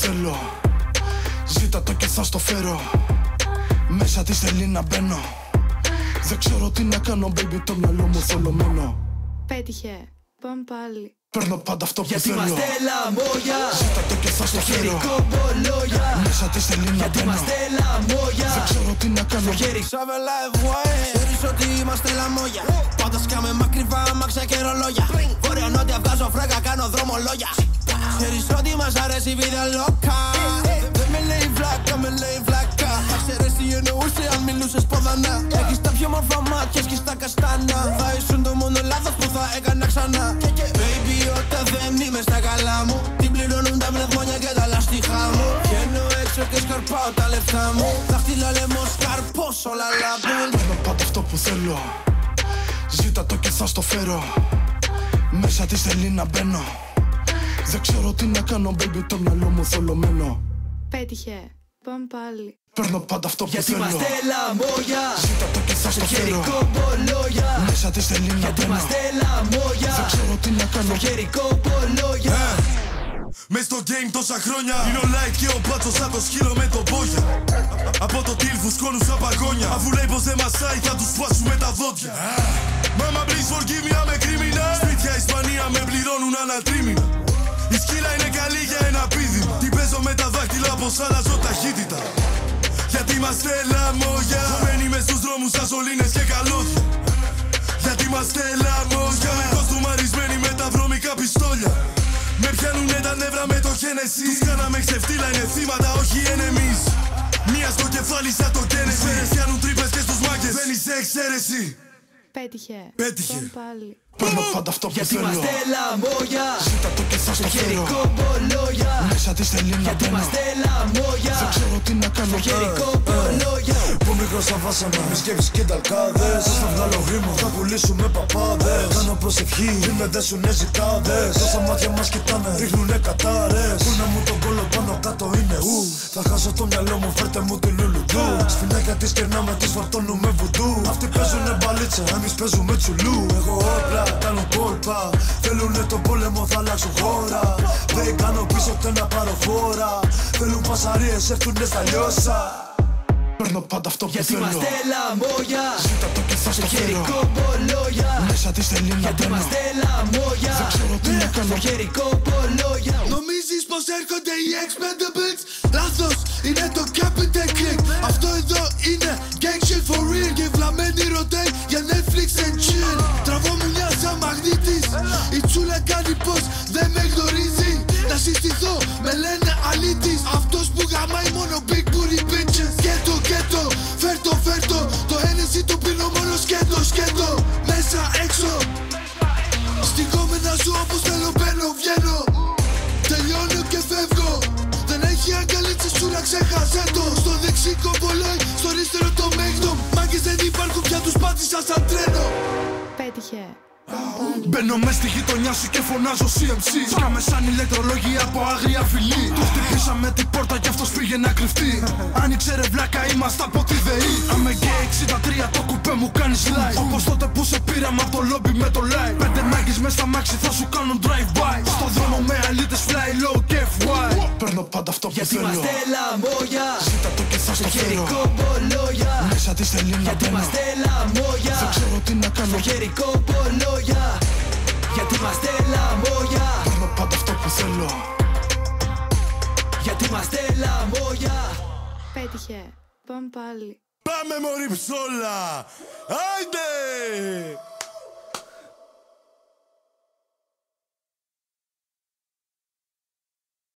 θέλω. Ζήτα το και θα στο φέρω. Μέσα της θέλει να μπαίνω. Δεν ξέρω τι να κάνω, baby, το μυαλό μου θολωμένο. Πέτυχε, πάμε πάλι. Παίρνω πάντα αυτό που γιατί θέλω. είμαστε λαμόγια. Ζήτα το και θα στο στο χέρι φέρω. κομπολόγια. Μέσα της θέλει να γιατί μπαίνω. είμαστε λαμόγια. Δεν ξέρω τι να κάνω. Στο χέρι Σαβελά ξέρεις ότι είμαστε λαμόγια. Πάντα σκάμε μακρυβά, αμάξια και ρολόγια. Βόρειο-νότια βγάζω φράγκα, κάνω δρομολόγια. Ξέρεις ότι μας αρέσει η βίδα λόκα. Δεν με λέει βλάκα, με λέει βλάκα. Θα ξέρεις τι εννοούσε αν μιλούσες ποδανά. Έχεις τα πιο μορφά μάτια, έχεις τα καστάνα. Θα ήσουν το μόνο λάθος που θα έκανα ξανά. Baby, όταν δεν είμαι στα καλά μου, την πληρώνουν τα πνευμόνια και τα λάστιχά μου. Βγαίνω έξω και σκαρπάω τα λεφτά μου. Δάχτυλα λαιμό σκαρπός όλα λαμπούν. Παίρνω πάντα αυτό που θέλω. Ζήτα το και θα στο φέρω. Μέσα της θέλει να μπαίνω. Δεν ξέρω τι να κάνω, baby, το μυαλό μου θολωμένο. Πέτυχε, πάμε πάλι. Παίρνω πάντα αυτό που γιατί θέλω. είμαστε λαμόγια. Ζήτα το και θα στο Στο χέρι φέρω. κομπολόγια. Μέσα της θέλει να γιατί μπαίνω. είμαστε λαμόγια. Δεν ξέρω τι να κάνω. Στο χέρι κομπολόγια. Μες στο game τόσα χρόνια είναι ο light και ο μπάτσος σαν το σκύλο με τον πόγια. Από το τίλφου σκόνους σαν παγόνια. Αφού λέει πως δεν μασάει θα τους σπάσουμε τα δόντια. Mama please forgive me, I'm a criminal. Σπίτια Ισπανία με πληρώνουν ανατρίμηνα. Η σκύλα είναι καλή για ένα πίδημα. Την παίζω με τα δάχτυλα πως αλλάζω ταχύτητα. Γιατί είμαστε λαμόγια. Χωμένοι μες στους δρόμους σαν σωλήνες και καλώδια. Γιατί είμαστε λαμόγια. Με κοστούμαρισμένοι με τα βρώμικα πιστόλια. Με πιάνουνε τα νεύρα με το Genesis. Τους κάναμε ξεφτύλα, είναι θύματα, όχι enemies. Μία στο κεφάλι σαν το Genesis. Φέρες πιάνουν τρύπες και στους μάγκες. Δεν είσαι εξαίρεση. Πέτυχε, Πέτυχε. πάμε πάλι. Παίρνω πάντα αυτό που γιατί θέλω. είμαστε λαμόγια. Ζήτα το και θα Στο στο χέρι φέρω. κομπολόγια. Μέσα της θέλει να γιατί μπαίνω. είμαστε λαμόγια. Δεν ξέρω τι να κάνω. Στο χέρι κομπολόγια. Που μικρός θα βάσανα, μη σκέφεις και ταλκάδες. Θα βγάλω γρήμο, θα πουλήσουμε παπάδες. Κάνω προσευχή, μη με δέσουνε ζητάδες. Τόσα μάτια μας κοιτάνε, ρίχνουνε κατάρες. Πού να μου τον κόλλο πάνω κάτω είναι ου. Θα χάσω το μυαλό μου, φέρτε μου τη λουλουντού. Σπινάκια τις κερνάμε, τις φορτώνουμε βουντού. Αυτοί παίζουνε μπαλίτσα, εμείς παίζουμε τσουλού. Εγώ όπλα, κάνω κόλπα. Θέλουνε τον πόλεμο, θα αλλάξω χώρα. Δεν κάνω πίσω ούτε να πάρω φόρα. Θέλουν πασαρίες, έρθουνε στα λιώσα. Παίρνω πάντα αυτό που γιατί θέλω. είμαστε λαμόγια. Ζήτα το και θα Στο στο χέρι φέρω. κομπολόγια. Μέσα της θέλει να γιατί μπαίνω. είμαστε λαμόγια. Δεν ξέρω τι να κάνω. Στο χέρι κομπολόγια. Νομίζεις πως έρχονται οι Expendables? Λάθος, είναι το Capital Click. Αυτό εδώ είναι gang shit for real. Και βλαμμένοι ρωτάει για Netflix and chill. Τραβώ μου μια σαν μαγνήτης. Η τσούλα κάνει πως δεν με γνωρίζει. Να συστηθώ, με λένε αλήτης. Αυτός που γαμάει μόνο big booty bitches. Κέτο, φέρτο. Το Hennessy το πίνω μόνο σκέτο. Μέσα έξω. Στην κόμενα σου όπως θέλω μπαίνω, βγαίνω. Τελειώνω και φεύγω. Δεν έχει αγκαλίτσες σου να ξέχασέ το. Στο δεξί κομπολόι, στο αριστερό το Magnum. Μάγκες δεν υπάρχουν πια, τους πάτησα σαν τρένο. Πέτυχε. Μπαίνω μες στη γειτονιά σου και φωνάζω CMC. Σκάμε σαν ηλεκτρολόγοι από άγρια φυλή. Του χτυπήσαμε την πόρτα κι αυτός πήγε να κρυφτεί. Άνοιξε ρε βλάκα, είμαστε από τη ΔΕΗ. Άμε και 63 το κουπέ μου κάνει slide. Όπως τότε που σε πήραμε από το λόμπι με το live. 5 μάγκες μες στα μάξι θα σου κάνουν drive-by. Στο δρόμο με αλήτες fly low και FY. Παίρνω πάντα αυτό που γιατί θέλω. είμαστε λαμόγια. Ζήτα το και θα στο Στο χέρι φέρω. κομπολόγια. Μέσα της θέλει να γιατί μπαίνω. είμαστε λαμόγια. Δεν ξέρω τι να κάνω. Στο χέρι κομπολόγια. γιατί είμαστε λαμόγια. Παίρνω πάντα αυτό που θέλω. γιατί είμαστε λαμόγια. Πέτυχε, πάμε πάλι. Πάμε μωρή ψόλα. Άιντε!